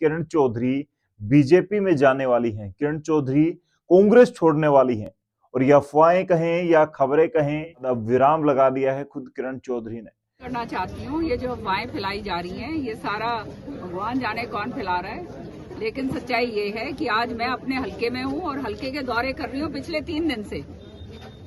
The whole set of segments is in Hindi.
किरण चौधरी बीजेपी में जाने वाली हैं, किरण चौधरी कांग्रेस छोड़ने वाली हैं। और ये अफवाहें कहें या खबरें कहें, अब विराम लगा दिया है खुद किरण चौधरी ने। करना चाहती हूँ, ये जो अफवाहें फैलाई जा रही हैं ये सारा भगवान जाने कौन फैला रहा है, लेकिन सच्चाई ये है कि आज मैं अपने हलके में हूँ और हलके के दौरे कर रही हूँ पिछले 3 दिन से,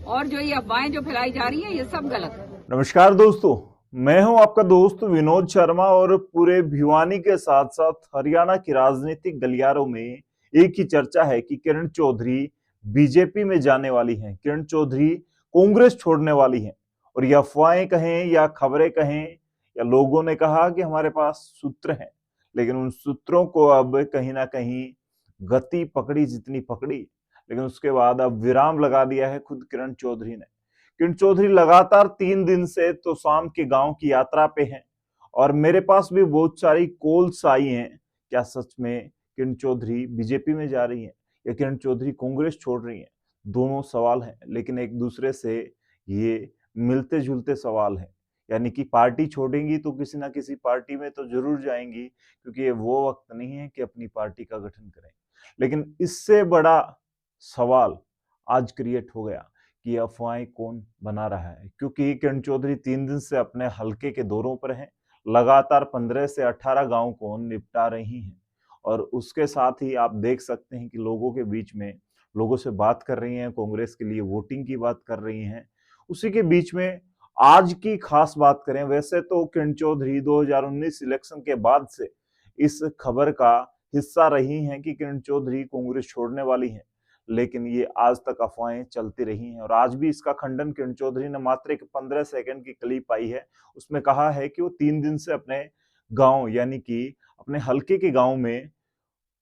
और जो ये अफवाहें जो फैलाई जा रही हैं ये सब गलत है। नमस्कार दोस्तों, मैं हूं आपका दोस्त विनोद शर्मा और पूरे भिवानी के साथ साथ हरियाणा की राजनीतिक गलियारों में एक ही चर्चा है कि किरण चौधरी बीजेपी में जाने वाली हैं, किरण चौधरी कांग्रेस छोड़ने वाली हैं। और ये अफवाहें कहें या खबरें कहें या लोगों ने कहा कि हमारे पास सूत्र हैं, लेकिन उन सूत्रों को अब कहीं ना कहीं गति पकड़ी जितनी पकड़ी, लेकिन उसके बाद अब विराम लगा दिया है खुद किरण चौधरी ने। किरण चौधरी लगातार 3 दिन से तो शाम के गांव की यात्रा पे हैं और मेरे पास भी बहुत सारी कॉल्स आई हैं। क्या सच में किरण चौधरी बीजेपी में जा रही हैं या किरण चौधरी कांग्रेस छोड़ रही हैं? दोनों सवाल हैं, लेकिन एक दूसरे से ये मिलते जुलते सवाल हैं। यानी कि पार्टी छोड़ेंगी तो किसी ना किसी पार्टी में तो जरूर जाएंगी, क्योंकि ये वो वक्त नहीं है कि अपनी पार्टी का गठन करें। लेकिन इससे बड़ा सवाल आज क्रिएट हो गया कि अफवाहें कौन बना रहा है, क्योंकि किरण चौधरी 3 दिन से अपने हलके के दौरों पर हैं, लगातार 15 से 18 गांव को निपटा रही हैं और उसके साथ ही आप देख सकते हैं कि लोगों के बीच में लोगों से बात कर रही हैं, कांग्रेस के लिए वोटिंग की बात कर रही हैं। उसी के बीच में आज की खास बात करें, वैसे तो किरण चौधरी 2019 इलेक्शन के बाद से इस खबर का हिस्सा रही हैं कि किरण चौधरी कांग्रेस छोड़ने वाली हैं, लेकिन ये आज तक अफवाहें चलती रही हैं। और आज भी इसका खंडन किरण चौधरी ने मात्र एक 15 सेकंड की क्लिप आई है, उसमें कहा है कि वो 3 दिन से अपने गांव यानी कि अपने हलके के गांव में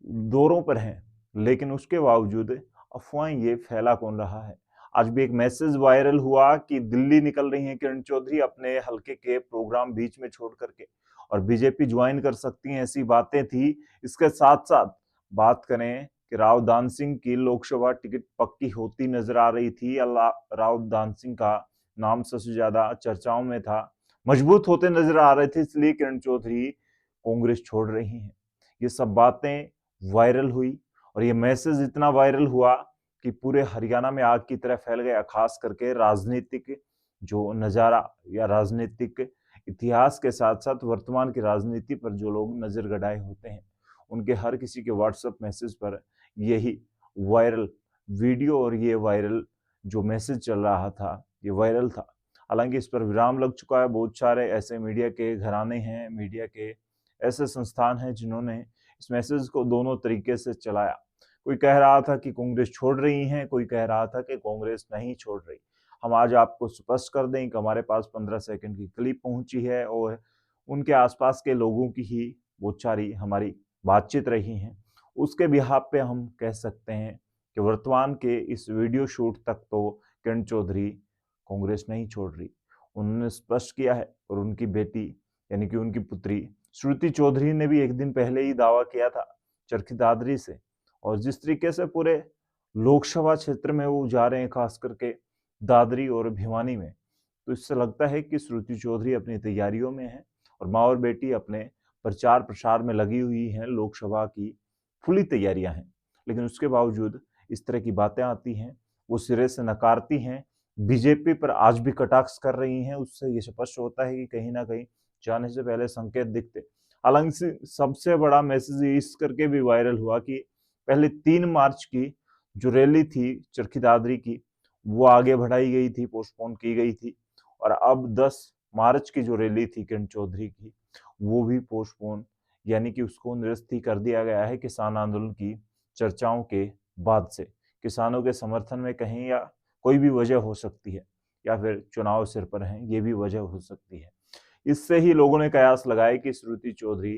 दौरों पर हैं, लेकिन उसके बावजूद अफवाहें ये फैला कौन रहा है। आज भी एक मैसेज वायरल हुआ कि दिल्ली निकल रही हैं किरण चौधरी अपने हलके के प्रोग्राम बीच में छोड़ करके और बीजेपी ज्वाइन कर सकती हैं, ऐसी बातें थी। इसके साथ साथ बात करें कि राव दान सिंह की लोकसभा टिकट पक्की होती नजर आ रही थी, राव दान सिंह का नाम सबसे ज्यादा चर्चाओं में था, मजबूत होते नजर आ रहे थे, इसलिए किरण चौधरी कांग्रेस छोड़ रही हैं। ये सब बातें वायरल हुई और ये मैसेज इतना वायरल हुआ कि पूरे हरियाणा में आग की तरह फैल गया। खास करके राजनीतिक जो नजारा या राजनीतिक इतिहास के साथ साथ वर्तमान की राजनीति पर जो लोग नजर गड़ाए होते हैं, उनके हर किसी के व्हाट्सएप मैसेज पर यही वायरल वीडियो और ये वायरल जो मैसेज चल रहा था, ये वायरल था। हालांकि इस पर विराम लग चुका है। बहुत सारे ऐसे मीडिया के घराने हैं, मीडिया के ऐसे संस्थान हैं जिन्होंने इस मैसेज को दोनों तरीके से चलाया। कोई कह रहा था कि कांग्रेस छोड़ रही हैं, कोई कह रहा था कि कांग्रेस नहीं छोड़ रही। हम आज आपको स्पष्ट कर दें कि हमारे पास 15 सेकंड की क्लिप पहुंची है और उनके आसपास के लोगों की ही बहुत सारी हमारी बातचीत रही है। उसके बिहाफ पे हम कह सकते हैं कि वर्तमान के इस वीडियो शूट तक तो किरण चौधरी कांग्रेस नहीं छोड़ रही। उन्होंने स्पष्ट किया है और उनकी बेटी यानी कि उनकी पुत्री श्रुति चौधरी ने भी एक दिन पहले ही दावा किया था चरखी दादरी से। और जिस तरीके से पूरे लोकसभा क्षेत्र में वो जा रहे हैं, खास करके दादरी और भिवानी में, तो इससे लगता है कि श्रुति चौधरी अपनी तैयारियों में है और माँ और बेटी अपने प्रचार प्रसार में लगी हुई हैं। लोकसभा की फुली तैयारियां हैं, लेकिन उसके बावजूद इस तरह की बातें आती हैं, वो सिरे से नकारती हैं, बीजेपी पर आज भी कटाक्ष कर रही हैं। उससे ये स्पष्ट होता है कि कहीं ना कहीं जाने से पहले संकेत दिखते। हालांकि सबसे बड़ा मैसेज इस करके भी वायरल हुआ कि पहले 3 मार्च की जो रैली थी चरखी दादरी की, वो आगे बढ़ाई गई थी, पोस्टपोन की गई थी, और अब 10 मार्च की जो रैली थी किरण चौधरी की, वो भी पोस्टपोन यानी कि उसको निरस्त ही कर दिया गया है किसान आंदोलन की चर्चाओं के बाद से। किसानों के समर्थन में कहीं या कोई भी वजह हो सकती है, या फिर चुनाव सिर पर है, ये भी वजह हो सकती है। इससे ही लोगों ने कयास लगाया कि श्रुति चौधरी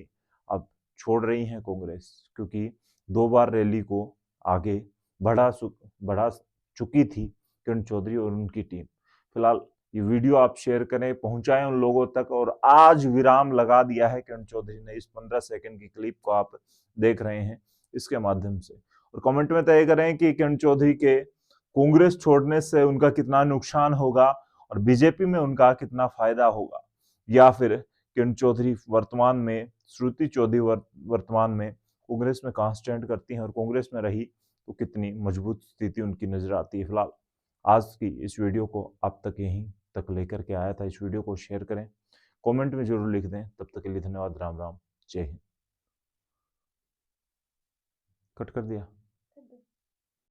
अब छोड़ रही हैं कांग्रेस, क्योंकि 2 बार रैली को आगे बढ़ा चुकी थी किरण चौधरी और उनकी टीम। फिलहाल ये वीडियो आप शेयर करें, पहुंचाएं उन लोगों तक। और आज विराम लगा दिया है किरण चौधरी ने। इस 15 सेकंड की क्लिप को आप देख रहे हैं इसके माध्यम से, और कमेंट में तय करें कि किरण चौधरी के कांग्रेस छोड़ने से उनका कितना नुकसान होगा और बीजेपी में उनका कितना फायदा होगा, या फिर किरण चौधरी वर्तमान में, श्रुति चौधरी वर्तमान में कांग्रेस में कहाँ स्टैंड करती हैं और कांग्रेस में रही तो कितनी मजबूत स्थिति उनकी नजर आती है। फिलहाल आज की इस वीडियो को आप तक यहीं तक लेकर के आया था। इस वीडियो को शेयर करें, कमेंट में जरूर लिख दें। तब तक के लिए धन्यवाद। राम राम, जय हिंद। कट कर दिया।